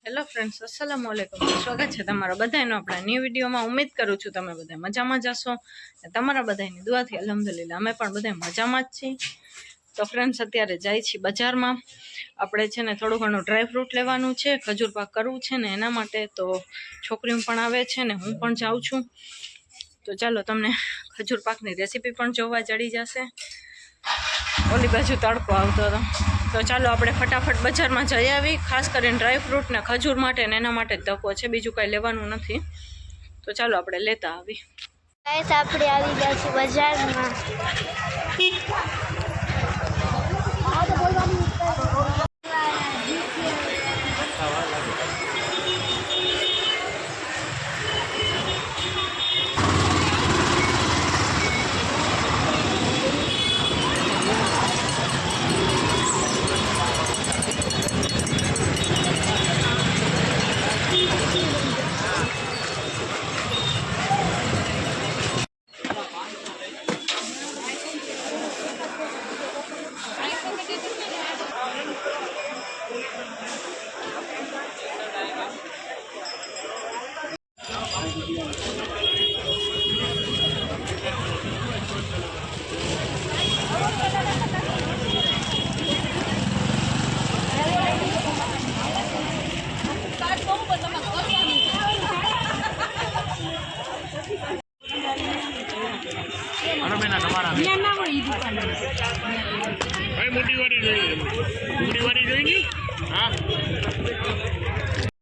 Hello friends, અસલામ વાલેકુમ. સ્વાગત છે તમારા બધાનો આપણા ન્યૂ વિડીયોમાં. ઉમ્મીદ કરું છું તમે બધા મજામાં જ હશો. તમારા બધાની દુઆથી અલ્હમ્દુલિલ્લાહ અમે પણ બધા મજામાં જ છીએ. તો ફ્રેન્ડ્સ, અત્યારે જાય છીએ બજારમાં. આપણે છે ને થોડું ઘણું ડ્રાયફ્રૂટ લેવાનું છે, ખજૂર પાક કરવું છે ને એના માટે. તો છોકરીઓ પણ આવે છે ને હું પણ જાઉં છું. તો ચાલો, તમને ખજૂર પાકની રેસીપી પણ જોવા જડી જશે. ઓલી બાજુ તડકો આવતો હતો. તો ચાલો આપણે ફટાફટ બજારમાં જઈ આવી. ખાસ કરીને ડ્રાયફ્રૂટ ને ખજૂર માટે ને એના માટે જ ધક્કો છે, બીજું કાંઈ લેવાનું નથી. તો ચાલો આપણે લેતા આવી. આપણે આવી ગયા છીએ બજારમાં.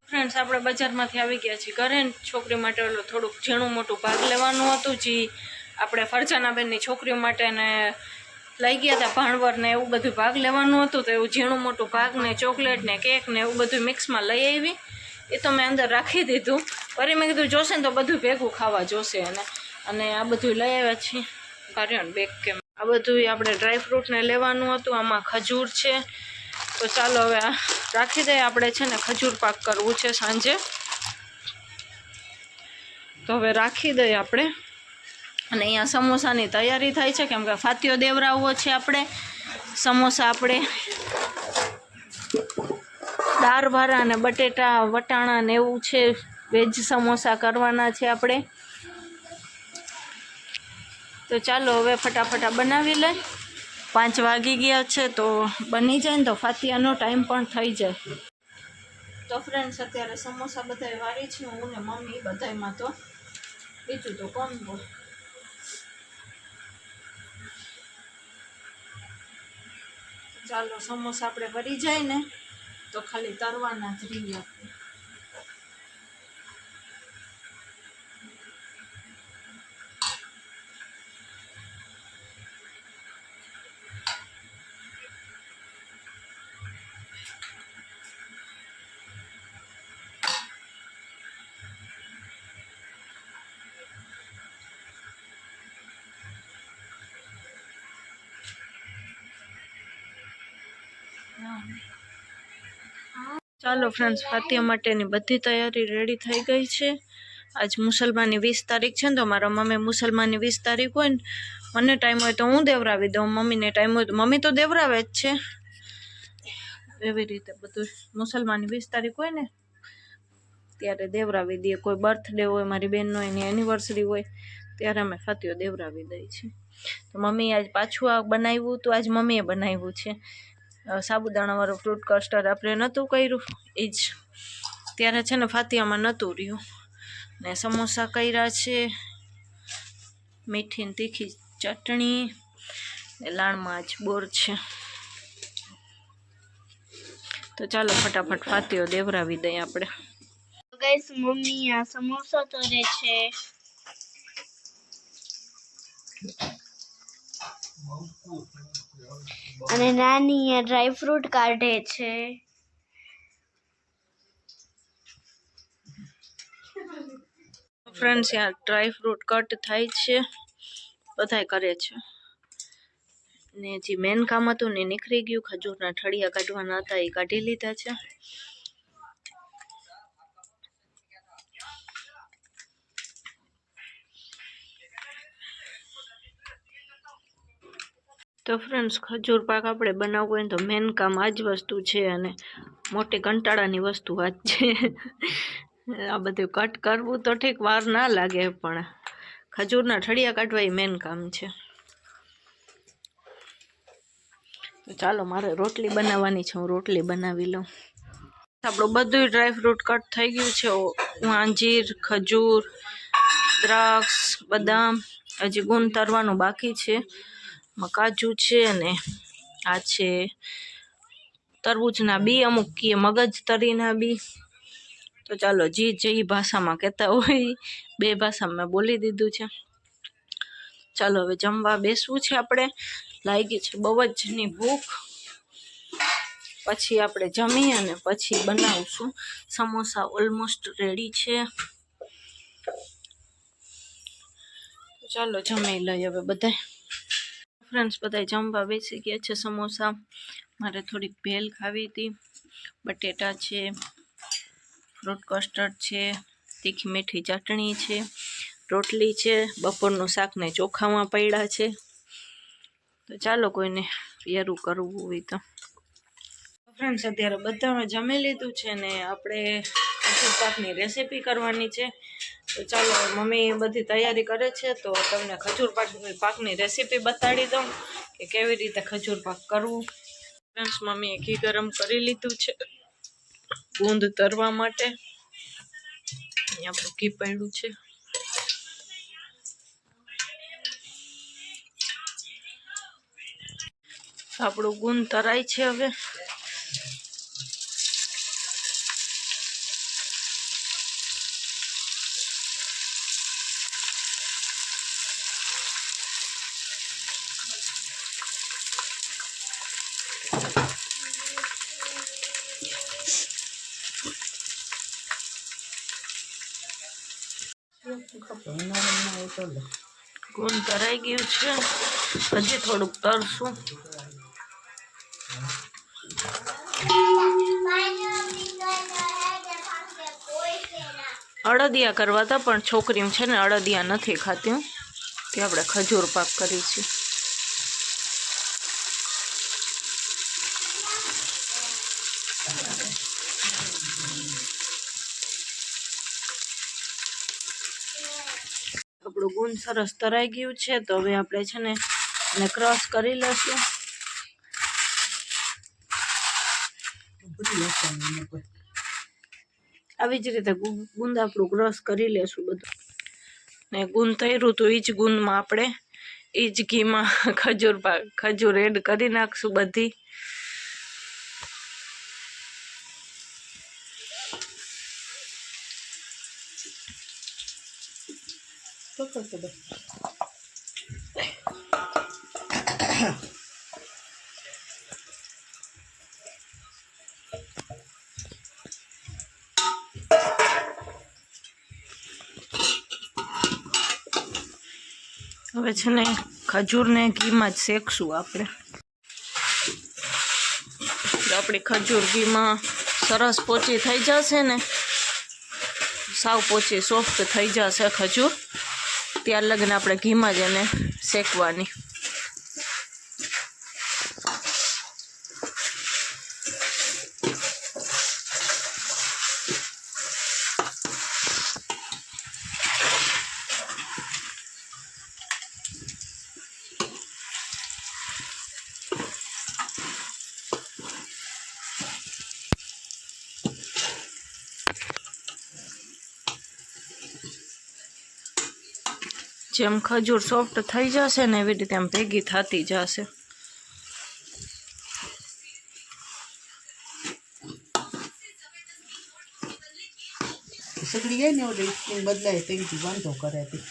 ફ્રેન્ડ્સ, આપણે બજારમાંથી આવી ગયા છીએ ઘરે. છોકરી માટે ઓલું થોડુંક ઝીણું મોટું ભાગ લેવાનું હતું. જે આપણે ફરજાનાબેનની છોકરીઓ માટે ને લઈ ગયા હતા ભાણવર ને એવું બધું ભાગ લેવાનું હતું. તો એવું ઝીણું મોટું ભાગ ને ચોકલેટ ને કેક ને એવું બધું મિક્સમાં લઈ આવી. એ તો મેં અંદર રાખી દીધું. ફરી મેં કીધું જોશે ને તો બધું ભેગું ખાવા જોશે એને. અને આ બધું લઈ આવ્યા છીએ કાર્યન બેગ કે આ બધું આપણે ડ્રાયફ્રૂટને લેવાનું હતું. આમાં ખજૂર છે. તો ચાલો હવે આ રાખી દઈએ. આપણે છે ને ખજૂર પાક કરવું છે સાંજે. તો હવે રાખી દઈએ આપણે. અને અહીંયા સમોસાની તૈયારી થાય છે, કેમ કે ફાતિયો દેવરાવવો છે આપણે. સમોસા આપણે દાળ ભારા અને બટેટા વટાણા ને એવું છે. વેજ સમોસા કરવાના છે આપણે. તો ચાલો હવે ફટાફટ બનાવી લે. 5 વાગી ગયા છે. તો બની જાય ને તો ફાતિયાનો ટાઈમ પણ થઈ જાય. તો ફ્રેન્ડ્સ, અત્યારે સમોસા બધાય વાળી છે હું ને મમ્મી. બધાયમાં તો બીજું તો કોણ બોલ. ચાલો, સમોસા આપણે ભરી જાય ને તો ખાલી તરવાના જ રહીએ. ચાલો ફ્રેન્ડ્સ, ફાતિયા માટેની બધી તૈયારી રેડી થઈ ગઈ છે. આજ મુસલમાનની 20 તારીખ છે ને, તો મારા મમ્મી મુસલમાનની 20 તારીખ હોય ને, મને ટાઈમ હોય તો હું દેવરાવી દઉં, મમ્મીને ટાઈમ હોય તો મમ્મી તો દેવરાવે જ છે. એવી રીતે બધું મુસલમાનની 20 તારીખ હોય ને ત્યારે દેવરાવી દઈએ. કોઈ બર્થડે હોય, મારી બેનનો એની એનિવર્સરી હોય ત્યારે અમે ફાતિયો દેવરાવી દઈએ છીએ. તો મમ્મી આજ પાછું આ બનાવ્યું તો આજ મમ્મીએ બનાવ્યું છે. સાબુદાણાવાળું ફ્રૂટ કસ્ટર્ડ આપણે નહોતું કર્યું એ જ. ત્યારે છે ને ફાતિયામાં નહોતું રહ્યું. ને સમોસા કર્યા છે, મીઠી ને તીખી ચટણી ને લાણમાં જ બોર છે. તો ચાલો ફટાફટ ફાતિયો દેવરાવી દઈએ આપણે. ગાઈસ, મમ્મી આ સમોસા તરે છે. અને નાની આ ડ્રાયફ્રૂટ કાઢે છે. ફ્રેન્ડ્સ, યાર ડ્રાયફ્રૂટ કટ થાય છે, બધાય કરે છે. ને જે મેન કામ હતું ને નીકળી ગયું. ખજૂરના ઠળિયા કાઢવાના હતા એ કાઢી લીધા છે. તો ફ્રેન્ડ્સ ખજૂર પાક આપણે બનાવવું હોય તો મેન કામ આ જ વસ્તુ છે અને મોટી કંટાળાની વસ્તુ આ જ છે. આ બધું કટ કરવું તો ઠીક વાર ના લાગે પણ ખજૂરના ઠળિયા કાઢવા એ મેન કામ છે. તો ચાલો મારે રોટલી બનાવવાની છે, હું રોટલી બનાવી લઉં. આપણું બધું ડ્રાયફ્રૂટ કટ થઈ ગયું છે. અંજીર, ખજૂર, દ્રાક્ષ, બદામ, હજી ગુંદ તરવાનું બાકી છે. કાજુ છે અને આ છે તરબૂચના બી, અમુક કીએ મગજ તરીના બી. તો ચાલો જે ભાષામાં કહેતા હોય બે ભાષામાં મેં બોલી દીધું છે. ચાલો હવે જમવા બેસવું છે. આપણે લાગી છે બહુ જ ની ભૂખ. પછી આપણે જમી અને પછી બનાવશું. સમોસા ઓલમોસ્ટ રેડી છે. ચાલો જમી લઈએ હવે બધા. ફ્રેન્ડ્સ બધા જમવા બેસી ગયા છે. સમોસા મારે થોડીક ભેલ ખાવી હતી, બટેટા છે, ફ્રૂટ કસ્ટર્ડ છે, તીખી મીઠી ચટણી છે, રોટલી છે, બપોરનું શાક ને ચોખામાં પડ્યા છે. તો ચાલો કોઈને પિયરું કરવું હોય તો. ફ્રેન્ડ્સ અત્યારે બધાને જમી લીધું છે ને આપણે ખજૂર પાકની રેસીપી કરવાની છે. તો ચાલો મમ્મી બધી તૈયારી કરે છે તો તમને ખજૂર પાકની રેસીપી બતાડી દઉં કે કેવી રીતે ખજૂર પાક કરવું. ફ્રેન્ડ્સ મમ્મીએ ઘી ગરમ કરી લીધું છે ગુંદ તરવા માટે. અહીંયા આપણું ઘી પડ્યું છે. આપણું ગુંદ તરાય છે હવે. ગુંદ તરાઈ ગયું છે, હજી થોડુંક તરશું. અડદિયા કરવા હતા પણ છોકરી છે ને અડદિયા નથી ખાતી, તે આપણે ખજૂર પાક કરીશું. આપણું ગુંદ સરસ તરાઈ ગયું છે તો હવે આપણે છે ને એને ક્રશ કરી લઈશું. આવી જ રીતે ગુંદ આપણું ક્રશ કરી લેશું બધું. ને ગુંદ તર્યું તો એ જ ગુંદમાં આપણે એ જ ઘીમાં ખજૂર એડ કરી નાખશું બધી. હવે છે ને ખજૂરને ઘીમાં જ શેકશું આપણે. આપણી ખજૂર ઘીમાં સરસ પોચી થઈ જશે ને, સાવ પોચી સોફ્ટ થઈ જશે ખજૂર, ત્યાર લગીને આપણે ઘીમાં જ એને શેકવાની. જેમ ખજૂર સોફ્ટ થઈ જશે ને એવી રીતે આમ ભેગી થતી જશે. સગડી જાય ને ઓલી સ્કીન બદલાય તેથી વાંધો કરે હતી.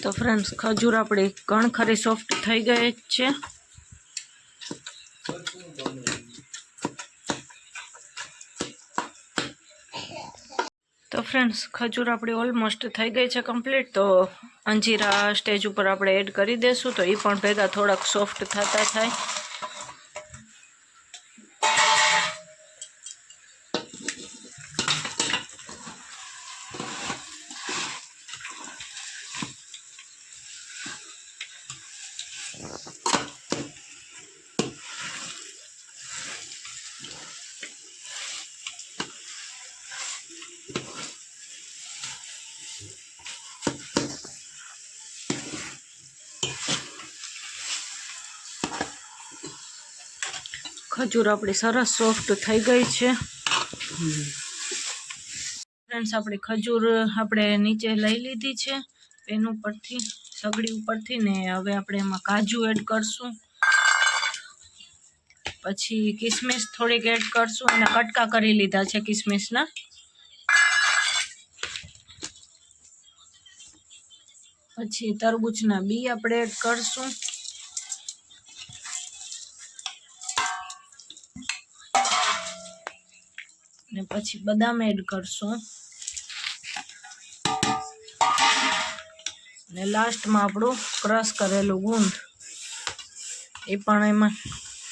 તો ફ્રેન્ડ્સ ખજૂર આપણી ઘણ ખરી સોફ્ટ થઈ ગઈ છે. તો ફ્રેન્ડ્સ ખજૂર આપણી ઓલમોસ્ટ થઈ ગઈ છે કમ્પ્લીટ. તો અંજીરા સ્ટેજ ઉપર આપણે એડ કરી દઈશું તો એ પણ ભેગા થોડાક સોફ્ટ થતા થાય. ખજૂર આપણી સરસ સોફ્ટ થઈ ગઈ છે ફ્રેન્ડ્સ. આપણી ખજૂર આપણે નીચે લઈ લીધી છે પેન ઉપરથી, સગડી ઉપરથી ને. હવે આપણે એમાં કાજુ એડ કરશું, પછી કિસમિસ થોડીક એડ કરશું. એના કટકા કરી લીધા છે કિસમિસના. પછી તરબૂચના બી આપણે એડ કરશું. ને પછી બદામ એડ કરશું. ને લાસ્ટમાં આપણું ક્રશ કરેલું ગુંદ એ પણ એમાં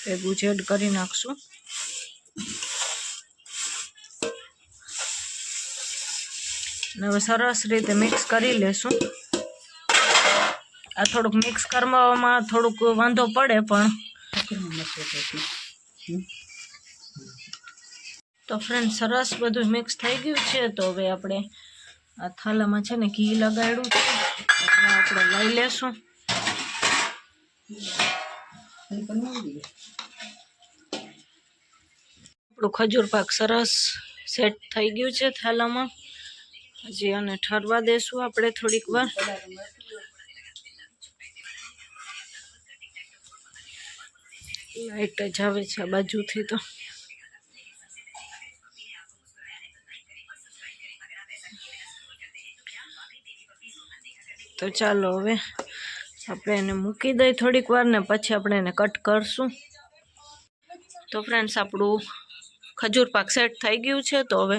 ભેગું જ એડ કરી નાખશું. ને હવે સરસ રીતે મિક્સ કરી લેશું. આ થોડુંક મિક્સ કરવામાં થોડુંક વાંધો પડે પણ તો ફ્રેન્ડ સરસ બધું મિક્સ થઈ ગયું છે. તો હવે આપણે આ થાલામાં છે ને ઘી લગાડ્યું છે, એટલે આપણે લઈ લેશું. આપણું ખજૂર પાક સરસ સેટ થઈ ગયું છે થાલામાં. હજી આને ઠરવા દેશું આપણે થોડીક વાર. લાઈટ જ આવે છે આ બાજુથી તો ચાલો હવે આપણે એને મૂકી દઈએ થોડીક વાર ને પછી આપણે એને કટ કરશું. તો ફ્રેન્ડ્સ આપણું ખજૂર પાક સેટ થઈ ગયું છે. તો હવે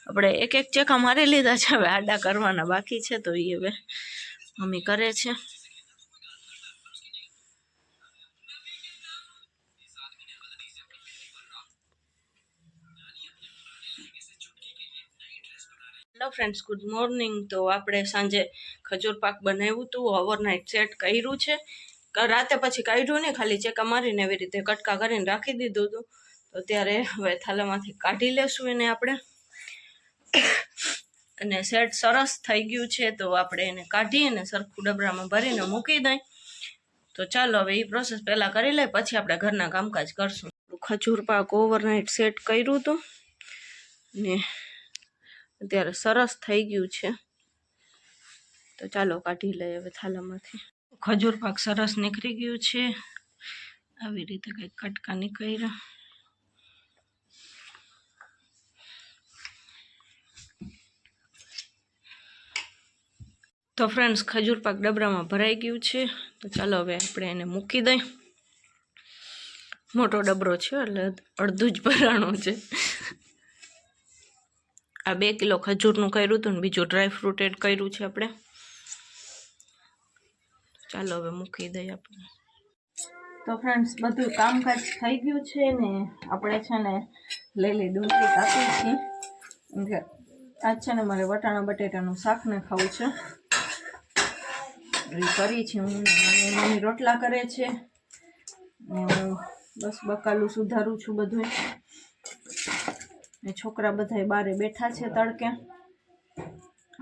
આપણે એક એક ચેકા મારી લીધા છે, હવે આડા કરવાના બાકી છે. તો એ હવે મમ્મી કરે છે. Hello friends, good morning. તો આપણે સાંજે ખજૂર પાક બનાવ્યું હતું, ઓવરનાઇટ સેટ કર્યું છે. રાતે પછી કાઢ્યું નહીં, ખાલી ચેકા મારીને એવી રીતે કટકા કરીને રાખી દીધું હતું. તો ત્યારે હવે થાલામાંથી કાઢી લેશું એને આપણે. અને સેટ સરસ થઈ ગયું છે. તો આપણે એને કાઢી અને સરખું ડબરામાં ભરીને મૂકી દઈએ. તો ચાલો હવે એ પ્રોસેસ પહેલાં કરી લઈએ, પછી આપણે ઘરના કામકાજ કરશું. ખજૂર પાક ઓવરનાઇટ સેટ કર્યું હતું ને અત્યારે સરસ થઈ ગયું છે. તો ચાલો કાઢી લઈએ હવે થાલામાંથી. ખજૂર પાક સરસ નીકળી ગયું છે. આવી રીતે કંઈક કટકા નીકળ્યા. તો ફ્રેન્ડ્સ ખજૂર પાક ડબરામાં ભરાઈ ગયું છે. તો ચાલો હવે આપણે એને મૂકી દઈએ. મોટો ડબરો છે એટલે અડધું જ ભરાણું છે. આ 2 કિલો ખજૂરનું કર્યું હતું ને બીજું ડ્રાય ફ્રૂટ એડ કર્યું છે આપણે. ચાલો હવે મૂકી દઈએ આપણે. તો ફ્રેન્ડ્સ બધું કામકાજ થઈ ગયું છે ને આપણે છે ને લીલી ડુંગળી કાપી છે. આજ છે ને મારે વટાણા બટેટાનું શાક ને ખાવું છે. એ કરી છે હું. મમ્મી રોટલા કરે છે ને હું બસ બકાલું સુધારું છું બધું. ને છોકરા બધા બારે બેઠા છે તડકે.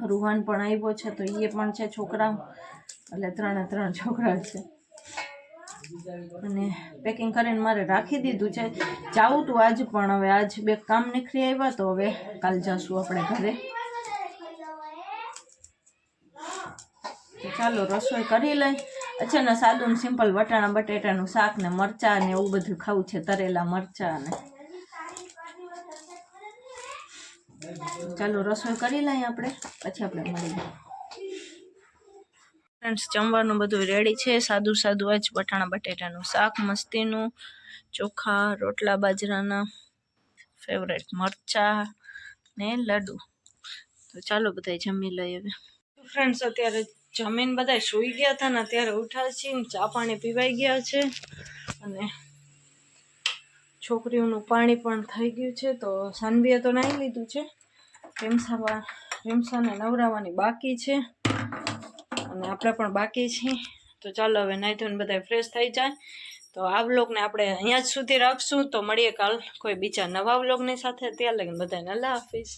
રૂહાન પણ આવ્યો છે તો એ પણ છે છોકરા, એટલે 3 છોકરા છે. અને પેકિંગ કરીને મારે રાખી દીધું છે. જાવું તું આજ પણ હવે આજ 2 કામ નીકળી આવ્યા. તો હવે કાલ જશું આપણે ઘરે. તો ચાલો રસોઈ કરી લઈ. અચ્છા ને સાદું સિમ્પલ વટાણા બટેટાનું શાક ને મરચાં ને એવું બધું ખાવું છે, તરેલા મરચાં ને. ચાલો રસોઈ કરી લઈએ આપણે, પછી આપણે મળીએ. ફ્રેન્ડ્સ જમવાનું બધું રેડી છે. સાદું આજ વટાણા બટેટાનું શાક મસ્તીનું, ચોખા, રોટલા બાજરાના, ફેવરેટ મરચાં ને લડ્ડુ. તો ચાલો બધા જમી લઈએ હવે. ફ્રેન્ડ્સ અત્યારે જમીન બધા સૂઈ ગયા હતા ને અત્યારે ઉઠ્યા છીએ. ચા પાણી પીવાઈ ગયા છે અને છોકરીઓનું પાણી પણ થઈ ગયું છે. તો સાનવીએ તો નાહી લીધું છે. રીમસાને નવરાવાની બાકી છે અને આપણે પણ બાકી છીએ. તો ચાલો હવે નાહી ધોઈને બધા ફ્રેશ થઈ જાય. તો આ વ્લોગને આપણે અહીંયા જ સુધી રાખશું. તો મળીએ કાલ કોઈ બીજા નવા વ્લોગની સાથે. ત્યાં લગીને બધાને અલ્લાહ હાફિઝ.